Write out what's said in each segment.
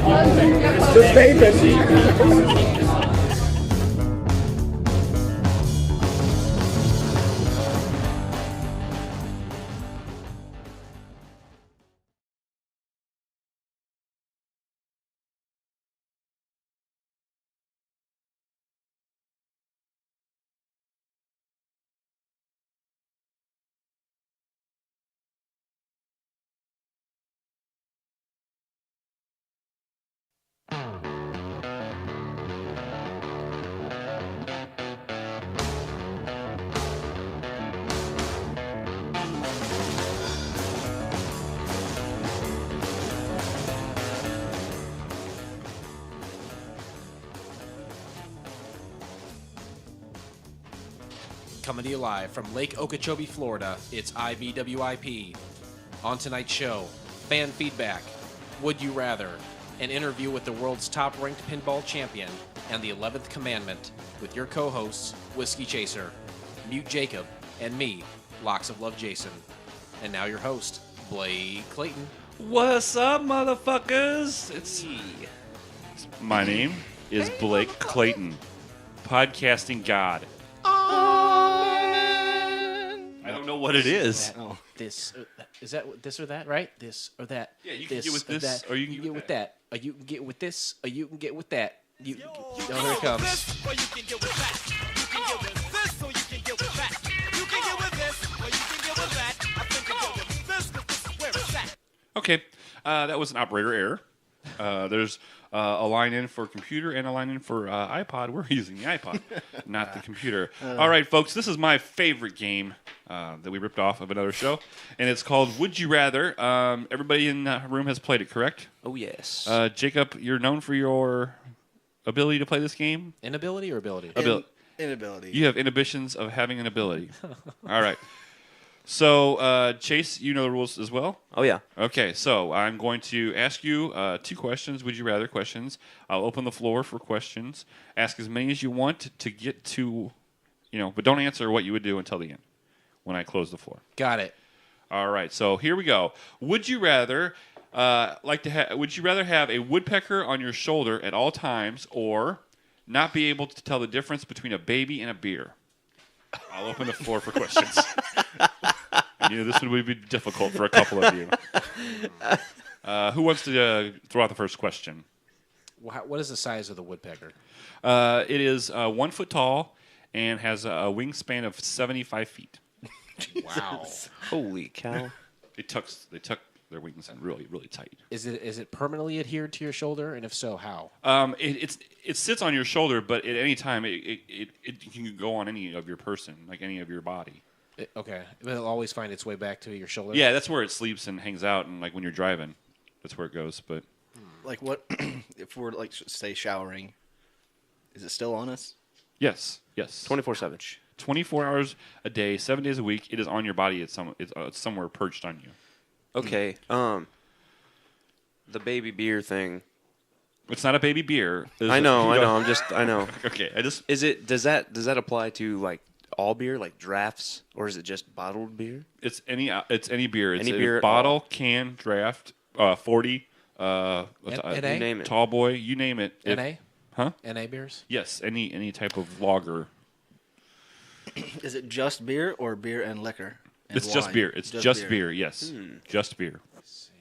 Just vaping. Coming to you live from Lake Okeechobee, Florida, it's IBWIP. On tonight's show, fan feedback, Would You Rather, an interview with the world's top-ranked pinball champion, and the 11th Commandment, with your co-hosts, Whiskey Chaser, Mute Jacob, and me, Locks of Love Jason. And now your host, Blake Clayton. What's up, motherfuckers? It's my name is Blake Clayton, podcasting god. I don't know what it is. This is that this or that, right? This or that. Yeah, you can get with this, or you can get with that. Or you can get with this, or you can get with that. Here it comes. Okay, that was an operator error. There's a line in for computer and a line in for iPod. We're using the iPod, not the computer. All right, folks, this is my favorite game that we ripped off of another show, and it's called Would You Rather. Everybody in the room has played it, correct? Oh, yes. Jacob, you're known for your ability to play this game? Inability or ability? Inability. You have inhibitions of having an ability. All right. So, Chase, you know the rules as well? Oh, yeah. Okay, so I'm going to ask you 2 questions, would you rather questions. I'll open the floor for questions. Ask as many as you want to get to, but don't answer what you would do until the end when I close the floor. Got it. All right, so here we go. Would you rather would you rather have a woodpecker on your shoulder at all times or not be able to tell the difference between a baby and a beer? I'll open the floor for questions. I knew this would be difficult for a couple of you. Who wants to throw out the first question? What is the size of the woodpecker? It is 1 foot tall and has a wingspan of 75 feet. Wow. Holy cow. They tuck their wings in really, really tight. Is it permanently adhered to your shoulder, and if so, how? It sits on your shoulder, but at any time it can go on any of your person, like any of your body. Okay, it'll always find its way back to your shoulder. Yeah, that's where it sleeps and hangs out, and like when you're driving, that's where it goes. But like, what if we're like say showering? Is it still on us? Yes. 24/7. 24 hours a day, 7 days a week. It is on your body. It's somewhere perched on you. Okay. The baby beer thing. It's not a baby beer. I know. I know. Okay. Does that apply to like all beer, like drafts, or is it just bottled beer? It's any beer. It's any a beer bottle, can, draft, 40, NA? You name it. tall boy, you name it. NA? Huh? NA beers? Yes, any type of lager. Is it just beer or beer and liquor? And It's just wine? beer. It's just beer. Yes, just beer. Let's see.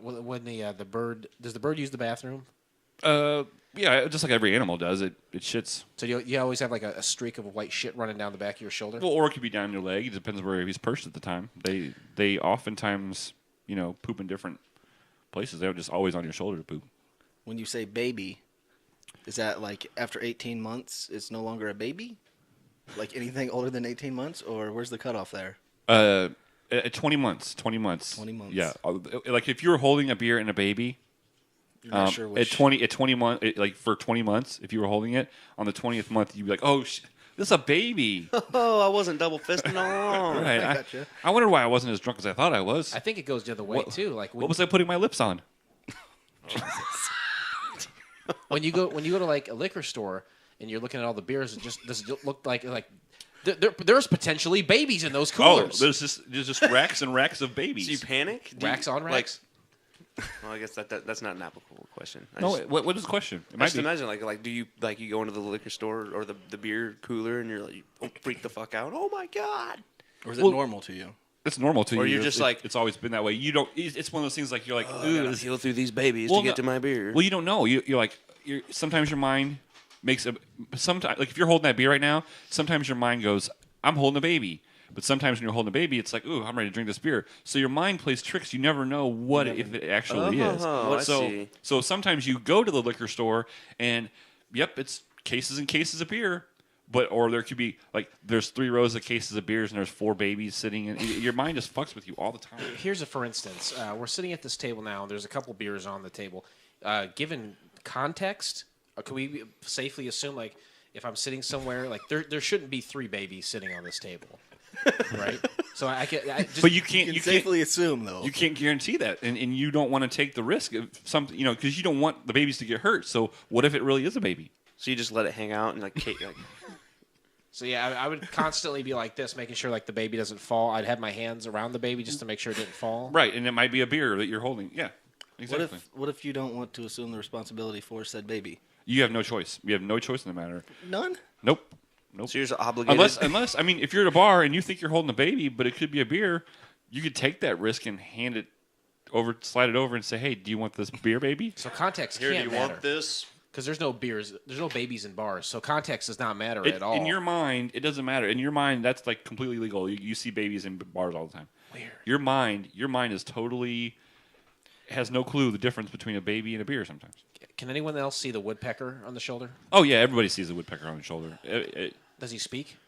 Well, when the bird does the bird use the bathroom? Yeah, just like every animal does. It shits. So you always have like a streak of white shit running down the back of your shoulder? Well, or it could be down your leg. It depends where he's perched at the time. They oftentimes poop in different places. They're just always on your shoulder to poop. When you say baby, is that like after 18 months, it's no longer a baby? Like anything older than 18 months, or where's the cutoff there? 20 months. 20 months. 20 months. Yeah, like if you were holding a beer and a baby. You're not sure which. At 20 months, like for 20 months, if you were holding it on the 20th month, you'd be like, "Oh, this is a baby." Oh, I wasn't double fisting all along. Right. I gotcha. I wondered why I wasn't as drunk as I thought I was. I think it goes the other way too. Like what was I putting my lips on? when you go to like a liquor store and you're looking at all the beers, does it look like there's potentially babies in those coolers? Oh, there's just racks and racks of babies. So you panic? Racks on racks. Well, I guess that's not an applicable question. What is the question? It I might just be. imagine like do you go into the liquor store or the beer cooler and you're like, oh, freak the fuck out. Oh my god. Or is it normal to you? It's normal to you. Or you're just like it's always been that way. You don't. It's one of those things like you're like, I gotta feel through these babies to get to my beer. Well, you don't know. You're like sometimes your mind makes sometimes like if you're holding that beer right now, sometimes your mind goes, I'm holding a baby. But sometimes when you're holding a baby, it's like, ooh, I'm ready to drink this beer. So your mind plays tricks. You never know if it actually is. I see. So sometimes you go to the liquor store and, yep, it's cases and cases of beer. Or there could be, like, there's 3 rows of cases of beers and there's 4 babies sitting. And your mind just fucks with you all the time. Here's for instance. We're sitting at this table now. There's a couple beers on the table. Given context, can we safely assume, like, if I'm sitting somewhere, like, there shouldn't be 3 babies sitting on this table. Right, so but you can't safely assume though. You can't guarantee that, and you don't want to take the risk of something, because you don't want the babies to get hurt. So what if it really is a baby? So you just let it hang out and like. So yeah, I would constantly be like this, making sure like the baby doesn't fall. I'd have my hands around the baby just to make sure it didn't fall. Right, and it might be a beer that you're holding. Yeah, exactly. What if you don't want to assume the responsibility for said baby? You have no choice. You have no choice in the matter. None. Nope. So you're obligated. Unless I mean, if you're at a bar and you think you're holding a baby, but it could be a beer, you could take that risk and slide it over, and say, "Hey, do you want this beer, baby?" So context Here, can't do you matter. want this? Because there's no babies in bars, so context does not matter at all. In your mind, it doesn't matter. In your mind, that's like completely legal. You see babies in bars all the time. Weird. Your mind is totally has no clue the difference between a baby and a beer sometimes. Can anyone else see the woodpecker on the shoulder? Oh yeah, everybody sees the woodpecker on the shoulder. Does he speak?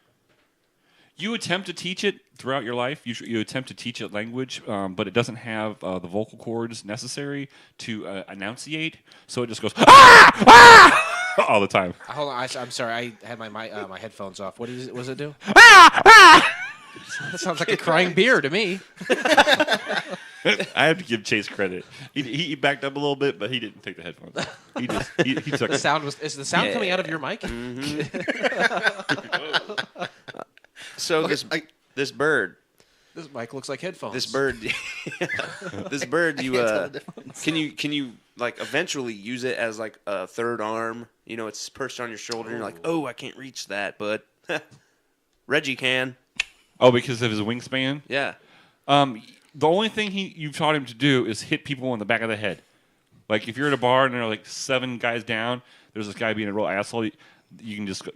You attempt to teach it throughout your life. You attempt to teach it language, but it doesn't have the vocal cords necessary to enunciate. So it just goes ah! Ah! all the time. Hold on, I'm sorry. I had my my headphones off. What does it do? Ah! Ah! That sounds like a crying beer to me. I have to give Chase credit. He backed up a little bit, but he didn't take the headphones off. He took The sound is the sound coming out of your mic? So this bird. This mic looks like headphones. This bird. You can you like eventually use it as like a third arm? It's perched on your shoulder. And you're like, oh, I can't reach that, but Reggie can. Oh, because of his wingspan? Yeah. The only thing you've taught him to do is hit people in the back of the head. Like if you're at a bar and there are like 7 guys down, there's this guy being a real asshole. You can just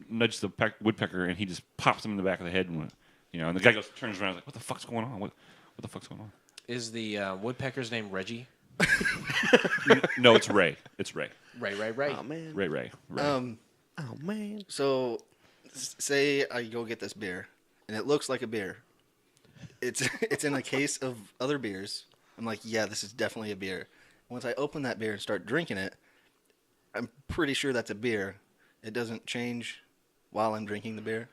nudge the woodpecker and he just pops him in the back of the head and and the guy turns around like, what the fuck's going on? What the fuck's going on? Is the woodpecker's name Reggie? No, it's Ray. It's Ray. Ray. Oh man. Ray. Oh man. So, say I go get this beer, and it looks like a beer. It's in a case of other beers. I'm like, yeah, this is definitely a beer. Once I open that beer and start drinking it, I'm pretty sure that's a beer. It doesn't change while I'm drinking the beer.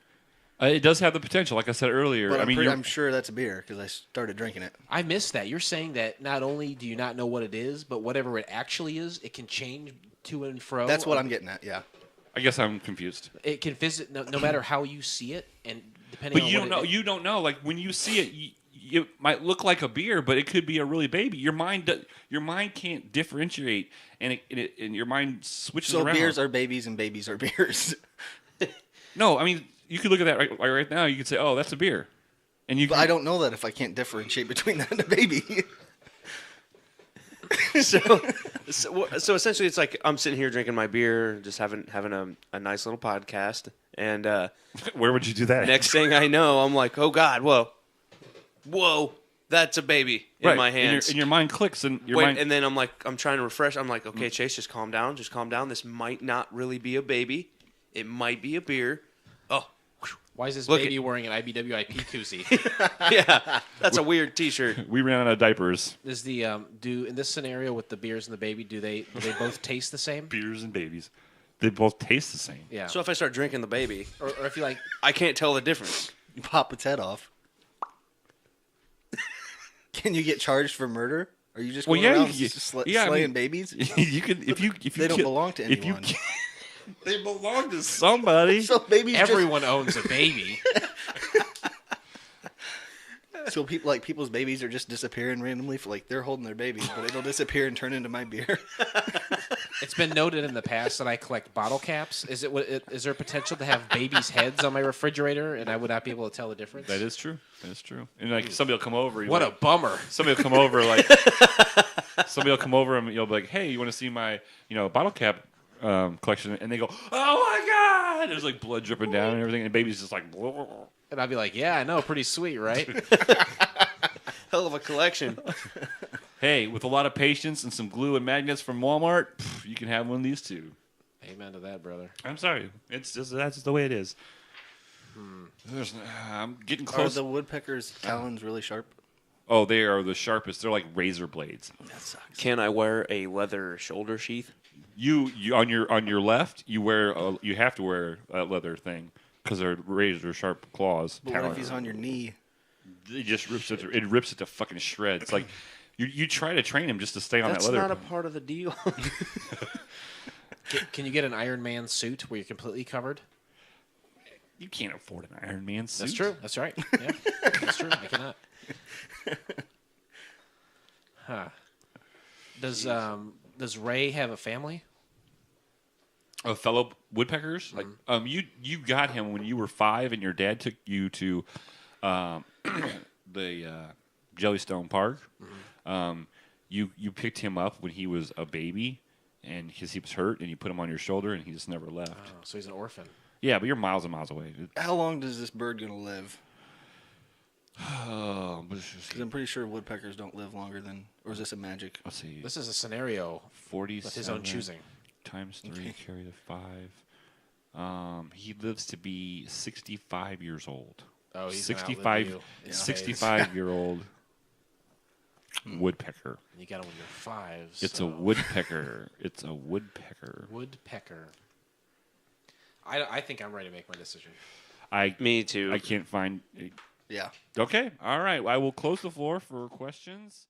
It does have the potential, like I said earlier. But I'm I'm sure that's a beer because I started drinking it. I missed that. You're saying that not only do you not know what it is, but whatever it actually is, it can change to and fro. That's what I'm getting at, yeah. I guess I'm confused. It can visit no matter how you see it, and depending But on you what don't know. You don't know. Like when you see it, it might look like a beer, but it could be a really baby. Your mind can't differentiate, and your mind switches around. So beers are babies and babies are beers. No, I mean you could look at that right now. You could say, "Oh, that's a beer," and But I don't know that if I can't differentiate between that and a baby. So essentially, it's like I'm sitting here drinking my beer, just having a nice little podcast, and where would you do that? next thing I know, I'm like, oh God, whoa, that's a baby in my hands. And your mind clicks, and and then I'm like, I'm trying to refresh. I'm like, okay, Chase, just calm down. This might not really be a baby. It might be a beer. Oh, Why is this baby wearing an IBWIP koozie? yeah, that's a weird T-shirt. We ran out of diapers. Is the in this scenario with the beers and the baby, do they both taste the same? Beers and babies, they both taste the same. Yeah. So if I start drinking the baby, or if you like, I can't tell the difference. You pop its head off. Can you get charged for murder? Are you just going around slaying babies? You can if you they don't belong to anyone. They belong to somebody. So babies everyone owns a baby. So people's babies are just disappearing randomly. For like they're holding their babies, but it'll disappear and turn into my beer. It's been noted in the past that I collect bottle caps. Is there potential to have babies' heads on my refrigerator and I would not be able to tell the difference? That is true. And like somebody will come over. What a bummer! Somebody will come over and you'll be like, "Hey, you want to see my bottle cap collection?" And they go, "Oh my god!" There's like blood dripping down and everything, and the baby's just like. Bleh. And I'd be like, "Yeah, I know, pretty sweet, right?" Hell of a collection. Hey, with a lot of patience and some glue and magnets from Walmart, you can have one of these too. Amen to that, brother. I'm sorry. That's just the way it is. I'm getting close. Are the woodpecker's talons really sharp? Oh, they are the sharpest. They're like razor blades. That sucks. Can I wear a leather shoulder sheath? You on your left, you have to wear a leather thing because they're razor sharp claws. But what if he's on your knee? It just rips it to fucking shreds. It's like you try to train him just to stay on That's that leather. not a part of the deal. Can you get an Iron Man suit where you're completely covered? You can't afford an Iron Man suit. That's true. That's right. Yeah, that's true. I cannot. Huh. Does Ray have a family? Fellow woodpeckers, like you got him when you were 5, and your dad took you to the Jellystone Park. You picked him up when he was a baby, and because he was hurt, and you put him on your shoulder, and he just never left. Oh, so he's an orphan. Yeah, but you're miles and miles away. How long does this bird gonna live? Oh, Because I'm pretty sure woodpeckers don't live longer than. Or is this a magic? let's see. This is a scenario 47 with his own choosing. times 3, carry the 5. He lives to be 65 years old. Oh, he's 65, gonna outlive you. 65-year-old woodpecker. You got him when you're 5. It's so. a woodpecker. It's a woodpecker. Woodpecker. I think I'm ready to make my decision. Me too. I can't find. Yeah. Okay. All right. I will close the floor for questions.